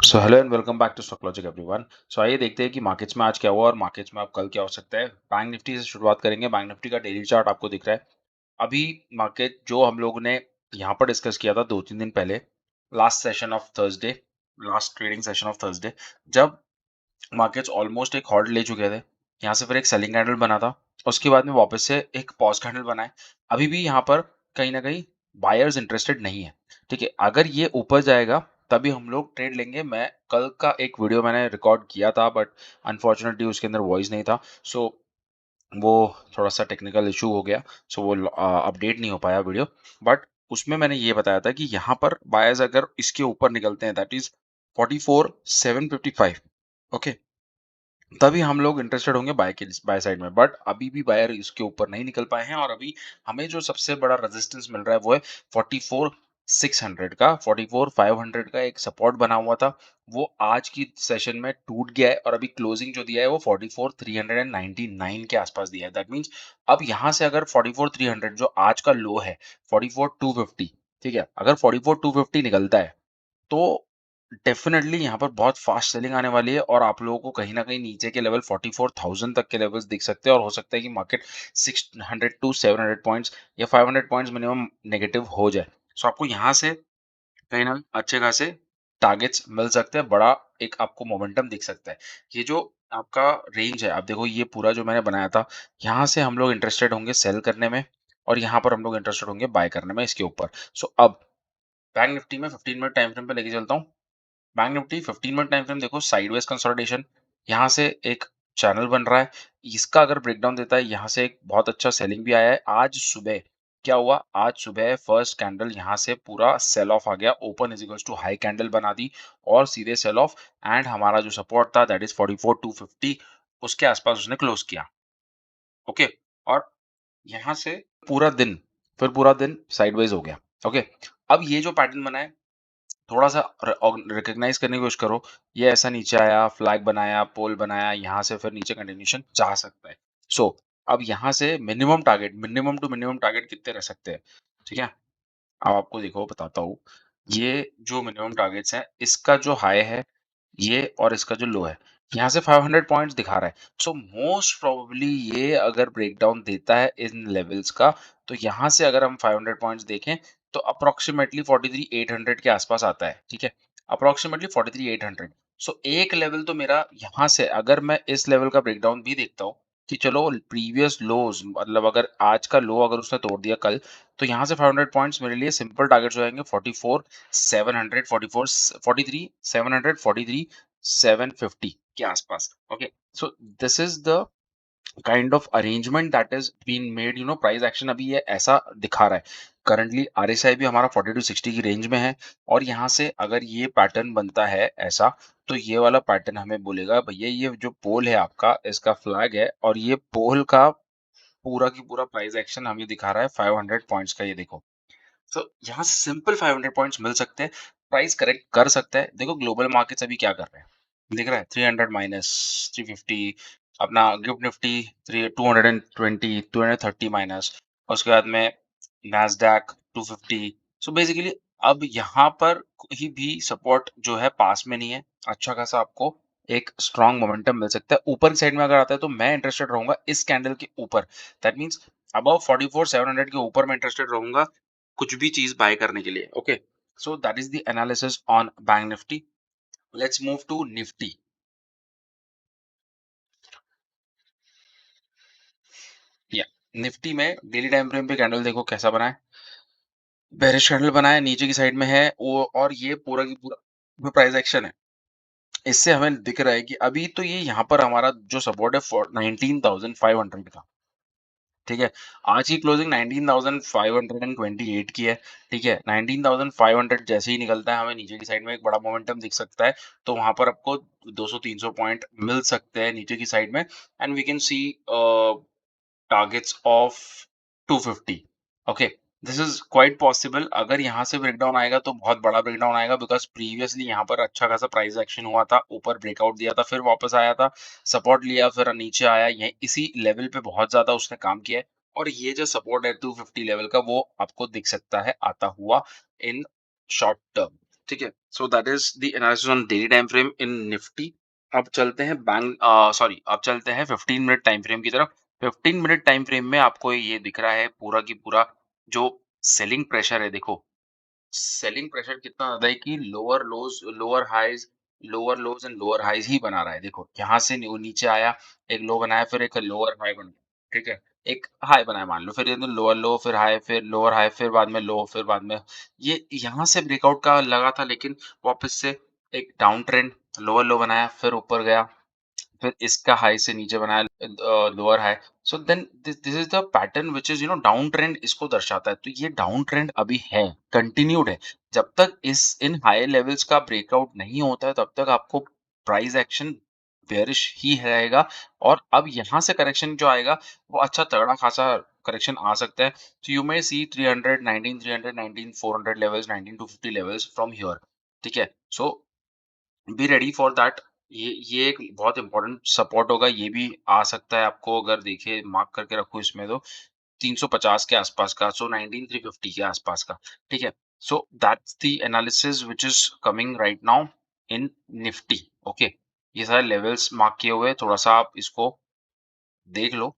So hello and welcome back to Stock Logic everyone. So आइए देखते हैं कि मार्केट्स में आज क्या हुआ और मार्केट्स में अब कल क्या हो सकता है। बैंक निफ्टी से शुरुआत करेंगे। बैंक निफ्टी का डेली चार्ट आपको दिख रहा है। अभी मार्केट जो हम लोगों ने यहाँ पर डिस्कस किया था 2-3 दिन पहले, last session of Thursday, last trading session of Thursday, जब मार्केट्स ऑलमोस्ट एक हॉल्ट ले चुके थे। यहाँ से फिर एक सेलिंग कैंडल बना था, उसके बाद में वापस से एक पॉज कैंडल बना है। अभी भी यहाँ पर कहीं ना कहीं बायर्स इंटरेस्टेड नहीं है। ठीक है, अगर ये ऊपर जाएगा तभी हम लोग ट्रेड लेंगे। मैं कल का एक वीडियो मैंने रिकॉर्ड किया था, बट अनफॉर्चुनेटली उसके अंदर वॉइस नहीं था। सो वो थोड़ा सा टेक्निकल इशू हो गया। सो वो अपडेट नहीं हो पाया वीडियो। बट उसमें मैंने ये बताया था कि यहाँ पर बायर्स अगर इसके ऊपर निकलते हैं, दैट इज 44,755, ओके, तभी हम लोग इंटरेस्टेड होंगे बाय साइड में। बट अभी भी बायर इसके ऊपर नहीं निकल पाए हैं, और अभी हमें जो सबसे बड़ा रेजिस्टेंस मिल रहा है वो है 44,600 का। 44,500 का एक सपोर्ट बना हुआ था, वो आज की सेशन में टूट गया है, और अभी क्लोजिंग जो दिया है वो 44,399 के आसपास दिया है। दैट मीन्स अब यहाँ से अगर 44,300 जो आज का लो है, 44,250, ठीक है, अगर 44,250 निकलता है तो डेफिनेटली यहाँ पर बहुत फास्ट सेलिंग आने वाली है, और आप लोगों को कहीं न कहीं नीचे के लेवल 44,000 तक के लेवल्स दिख सकते हैं, और हो सकता है कि मार्केट 600 टू 700 पॉइंट्स या 500 पॉइंट्स मिनिमम नेगेटिव हो जाए। सो आपको यहाँ से कहीं न अच्छे खासे टारगेट्स मिल सकते हैं, बड़ा एक आपको मोमेंटम दिख सकता है। ये जो आपका रेंज है, आप देखो ये पूरा जो मैंने बनाया था, यहाँ से हम लोग इंटरेस्टेड होंगे सेल करने में, और यहाँ पर हम लोग इंटरेस्टेड होंगे बाय करने में इसके ऊपर। सो अब बैंक निफ्टी में 15 मिनट टाइम फ्रेम पे लेके चलता हूँ। Bank Nifty 15 minute time frame देखो, साइडवेज कंसोलिडेशन, यहाँ से एक चैनल बन रहा है। इसका अगर ब्रेकडाउन देता है, यहाँ से एक बहुत अच्छा सेलिंग भी आया है। आज सुबह क्या हुआ, आज सुबह फर्स्ट कैंडल यहाँ से पूरा सेल ऑफ आ गया, open is equals to high candle बना दी और सीधे सेल ऑफ। एंड हमारा जो सपोर्ट था दैट इज 44,250, उसके आसपास उसने क्लोज किया। ओके, और यहाँ से पूरा दिन, फिर पूरा दिन साइडवेज हो गया। ओके, अब ये जो पैटर्न बना है, थोड़ा-सा रिकॉग्नाइज़ करने की कोशिश करो। ये ऐसा नीचे आया, फ्लैग बनाया, पोल बनाया, यहाँ से फिर नीचे कंटिन्यूएशन जा सकता है। सो अब यहाँ से मिनिमम टू मिनिमम टारगेट कितने रह सकते हैं, ठीक है? अब आपको देखो बताता हूँ। ये जो मिनिमम टारगेट्स हैं, इसका जो हाई है ये, और इसका जो लो है, यहाँ से 500 पॉइंट्स दिखा रहा है। सो मोस्ट प्रोबेबली ये अगर ब्रेकडाउन देता है इन लेवल्स का, तो यहाँ से अगर हम 500 पॉइंट्स देखें तो अप्रोक्सीमेटली 43,800 के आसपास आता है। ठीक है, अप्रोक्सीमेटली 43,800। सो एक लेवल तो मेरा यहाँ से, अगर मैं इस लेवल का ब्रेकडाउन भी देखता हूँ कि चलो प्रीवियस लोज, मतलब अगर आज का लो अगर उसने तोड़ दिया कल, तो यहाँ से 500 पॉइंट्स मेरे लिए सिंपल टारगेट्स हो जाएंगे। 44,700, 43,700, 43,750 के आसपास। Okay, so this is the kind of arrangement that is been made. Price action अभी ये ऐसा दिखा रहा है। करंटली आरएसआई भी हमारा 40 टू 60 की रेंज में है, और यहाँ से अगर ये पैटर्न बनता है ऐसा, तो ये वाला पैटर्न हमें बोलेगा भैया ये जो पोल है आपका, इसका फ्लैग है, और ये पोल का पूरा की पूरा प्राइस एक्शन हमें दिखा रहा है 500 पॉइंट्स का। ये देखो, तो यहाँ से सिंपल 500 पॉइंट्स मिल सकते हैं, प्राइस करेक्ट कर सकता है। देखो ग्लोबल मार्केट्स अभी क्या कर रहे हैं, दिख रहा है 300 माइनस 350, अपना गिफ्ट निफ्टी 220 230 माइनस, उसके बाद में नैस्डैक 250। सो बेसिकली अब यहाँ पर कोई भी सपोर्ट जो है पास में नहीं है। अच्छा खासा आपको एक स्ट्रॉन्ग मोमेंटम मिल सकता है। ऊपर की साइड में अगर आता है तो मैं इंटरेस्टेड रहूंगा इस कैंडल के ऊपर। दैट मीन्स अबव 44,700 के ऊपर मैं इंटरेस्टेड रहूंगा कुछ भी चीज बाय करने के लिए। Okay, so that is the analysis on Bank Nifty. Let's move to Nifty. या निफ्टी में डेली टाइम फ्रेम पे कैंडल देखो कैसा बना है, बेरिश कैंडल बना है, नीचे की साइड में है वो, और ये पूरा की पूरा जो प्राइस एक्शन है, इससे हमें दिख रहा है कि अभी तो ये यहाँ पर हमारा जो सपोर्ट है 19,500 का। ठीक है, आज की क्लोजिंग 19,528 की है। ठीक है, 19,500 जैसे ही निकलता है हमें नीचे की साइड में एक बड़ा मोमेंटम दिख सकता है, तो वहां पर आपको 200-300 पॉइंट मिल सकते हैं नीचे की साइड में। And we can see targets of 250। Okay, this is quite possible. अगर यहाँ से ब्रेकडाउन आएगा तो बहुत बड़ा ब्रेकडाउन आएगा, बिकॉज प्रीवियसली यहाँ पर अच्छा खासा प्राइस एक्शन हुआ था, ऊपर ब्रेकआउट दिया था, फिर वापस आया था, सपोर्ट लिया, फिर नीचे आया, ये इसी लेवल पे बहुत ज्यादा उसने काम किया है। और ये जो सपोर्ट है 250 लेवल का, वो आपको दिख सकता है आता हुआ इन शॉर्ट टर्म। ठीक है? So that is the analysis on daily time frame in Nifty. अब चलते हैं अब चलते हैं 15 मिनट टाइम फ्रेम की तरफ। 15 मिनट टाइम फ्रेम में आपको ये दिख रहा है पूरा की पूरा जो सेलिंग प्रेशर है देखो, सेलिंग प्रेशर कितना ज़्यादा है कि lower lows and lower highs ही बना रहा है। देखो, यहाँ से वो नीचे आया, एक लो बनाया, फिर एक लोअर हाई बना, ठीक है? एक हाई बनाया मान लो, फिर ये लोअर लो, फिर हाई, फिर लोअर हाई, फिर बाद में लो, फिर बाद में ये यहाँ से ब्रेकआउट का लगा था, लेकिन वापस से एक डाउन ट्रेंड, लोअर लो बनाया, फिर ऊपर गया, फिर इसका हाई से नीचे बनाया lower high. So then this this is the pattern which is down trend इसको दर्शाता है। तो ये डाउन ट्रेंड अभी है, कंटिन्यूड है। जब तक इस इन हाई लेवल्स का ब्रेकआउट नहीं होता है तब तक आपको प्राइस एक्शन बेयरिश ही रहेगा। और अब यहाँ से करेक्शन जो आएगा वो अच्छा तगड़ा खासा करेक्शन आ सकता है। तो you may see 300 19 300 19 400 levels 19 250 levels from here, ठीक है? So be ready for that. ये एक बहुत इंपॉर्टेंट सपोर्ट होगा, ये भी आ सकता है आपको अगर देखिए मार्क करके रखो इसमें तो 350 के आसपास का, सो 19350 के आसपास का, ठीक है? So that's the analysis which is coming right now in Nifty. Okay, ये सारे लेवल्स मार्क किए हुए हैं, थोड़ा सा आप इसको देख लो।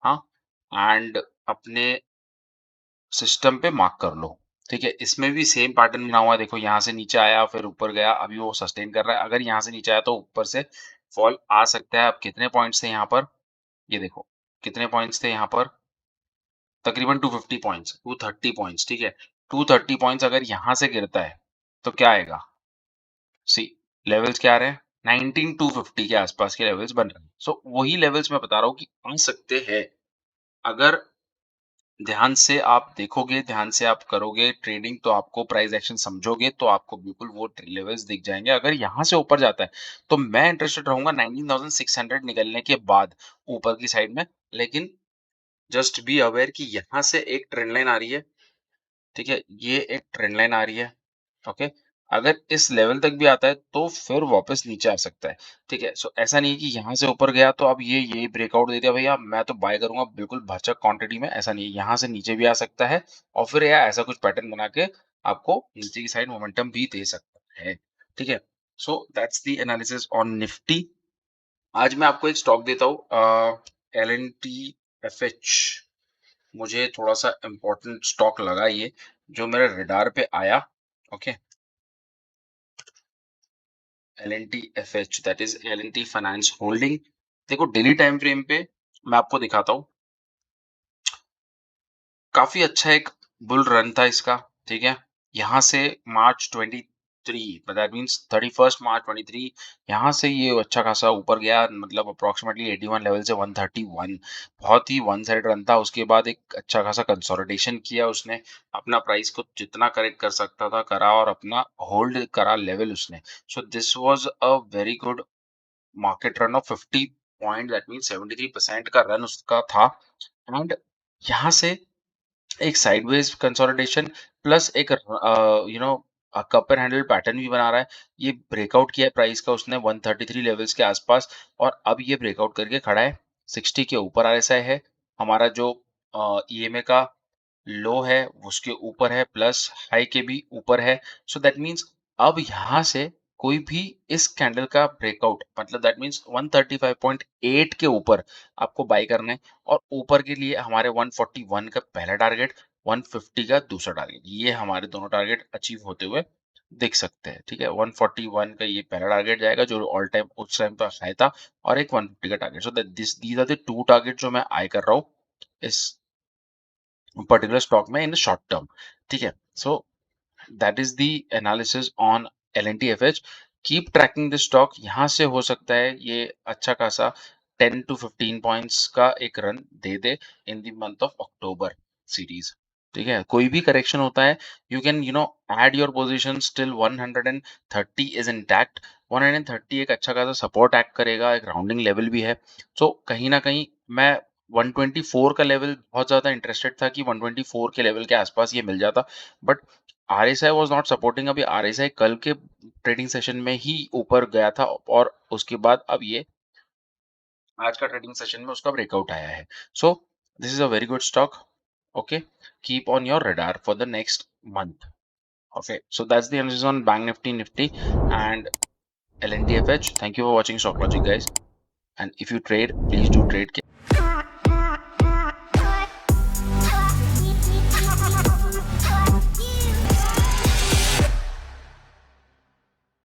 हाँ, एंड अपने सिस्टम पे मार्क कर लो, ठीक है? इसमें भी सेम पैटर्न बना हुआ है, देखो यहाँ से नीचे आया फिर ऊपर गया, अभी वो सस्टेन कर रहा है। अगर यहाँ से नीचे आया तो ऊपर से फॉल आ सकता है। अब कितने पॉइंट्स थे यहाँ पर, ये देखो कितने पॉइंट्स थे यहाँ पर, तकरीबन 250 पॉइंट्स, 230 पॉइंट्स, ठीक है? 230 पॉइंट्स अगर यहाँ से गिरता है तो क्या आएगा? सी लेवल्स क्या आ रहे हैं? 19250 के आसपास के लेवल्स बन रहे हैं। सो वही लेवल्स मैं बता रहा हूँ कि आ सकते हैं। अगर ध्यान से आप देखोगे, ध्यान से आप करोगे ट्रेडिंग, तो आपको प्राइस एक्शन समझोगे तो आपको बिल्कुल वो लेवल्स दिख जाएँगे। अगर यहाँ से ऊपर जाता है, तो मैं इंटरेस्टेड रहूँगा 19600 निकलने के बाद ऊपर की साइड में। लेकिन जस्ट बी अवेयर कि यहाँ से एक ट्रेंड लाइन आ रही है, ठीक है? ये एक ट्रेंड लाइन आ रही है, ओके? अगर इस लेवल तक भी आता है तो फिर वापस नीचे आ सकता है, ठीक है? सो ऐसा नहीं है कि यहाँ से ऊपर गया तो अब ये ब्रेकआउट दे दिया भैया मैं तो बाय करूँगा बिल्कुल भरचक क्वांटिटी में, ऐसा नहीं है। यहाँ से नीचे भी आ सकता है और फिर या ऐसा कुछ पैटर्न बना के आपको नीचे की साइड मोमेंटम भी दे सकता है, ठीक है? So that's the analysis on Nifty. आज मैं आपको एक स्टॉक देता हूँ एल-एन-टी एफ-एच। मुझे थोड़ा-सा इम्पोर्टेंट स्टॉक लगा ये, जो मेरे रडार पे आया, okay? L-N-T F-H that is L-N-T finance holding. देखो डेली टाइम फ्रेम पे मैं आपको दिखाता हूँ, काफ़ी अच्छा एक बुल रन था इसका, ठीक है? यहाँ से मार्च 23 दैट मीन्स 31st मार्च 23 यहाँ से ये अच्छा खासा ऊपर गया, मतलब अप्रॉक्सिमेटली 81 लेवल से 131, बहुत ही वन साइड रन था। उसके बाद एक अच्छा खासा कंसोलिडेशन किया उसने, अपना प्राइस को जितना करेक्ट कर सकता था करा और अपना होल्ड करा लेवल उसने। So this was a very good market run of 50 point, that means 73% का रन उसका था। एंड यहाँ से एक साइडवेज कंसोलिडेशन प्लस एक कप एंड हैंडल पैटर्न भी बना रहा है। ये ब्रेकआउट किया है प्राइस का उसने 133 लेवल्स के आसपास, और अब ये ब्रेकआउट करके खड़ा है 60 के ऊपर आरएसआई है। हमारा जो ईएमए का लो है उसके ऊपर है, प्लस हाई के भी ऊपर है। सो दैट मीन्स अब यहाँ से कोई भी इस कैंडल का ब्रेकआउट, मतलब दैट मीन्स 135.8 के ऊपर आपको बाय करना है। और ऊपर के लिए हमारे 141 का पहला टारगेट, 150 का दूसरा टारगेट, ये हमारे दोनों टारगेट अचीव होते हुए दिख सकते हैं, ठीक है? 141 का ये पहला टारगेट जाएगा जो ऑल टाइम उस टाइम पर हाई था, और एक 150 का target. So that these are the two target जो मैं आई कर रहा हूँ इस पर्टिकुलर स्टॉक में इन शॉर्ट टर्म, ठीक है? सो that is the analysis on L-N-T-F-H. Keep tracking the stock, यहाँ से हो सकता है ये अच्छा खासा 10 टू 15 पॉइंट्स का एक run they they in the month of October series, ठीक है? कोई भी करेक्शन होता है, you can add your position till 130 is intact. 130 एक अच्छा खासा सपोर्ट एक्ट करेगा, एक राउंडिंग लेवल भी है। सो कहीं ना कहीं मैं 124 का लेवल बहुत ज्यादा इंटरेस्टेड था कि 124 के लेवल के आसपास ये मिल जाता, but RSI was not supporting. अभी आरएसआई कल के ट्रेडिंग सेशन में ही ऊपर गया था, और उसके बाद अब ये आज का ट्रेडिंग सेशन में उसका ब्रेकआउट आया है। सो this is a very good stock, okay? Keep on your radar for the next month. Okay, so that's the analysis on Bank Nifty and LNDFH. Thank you for watching Stock Logic, guys. And if you trade, please do trade.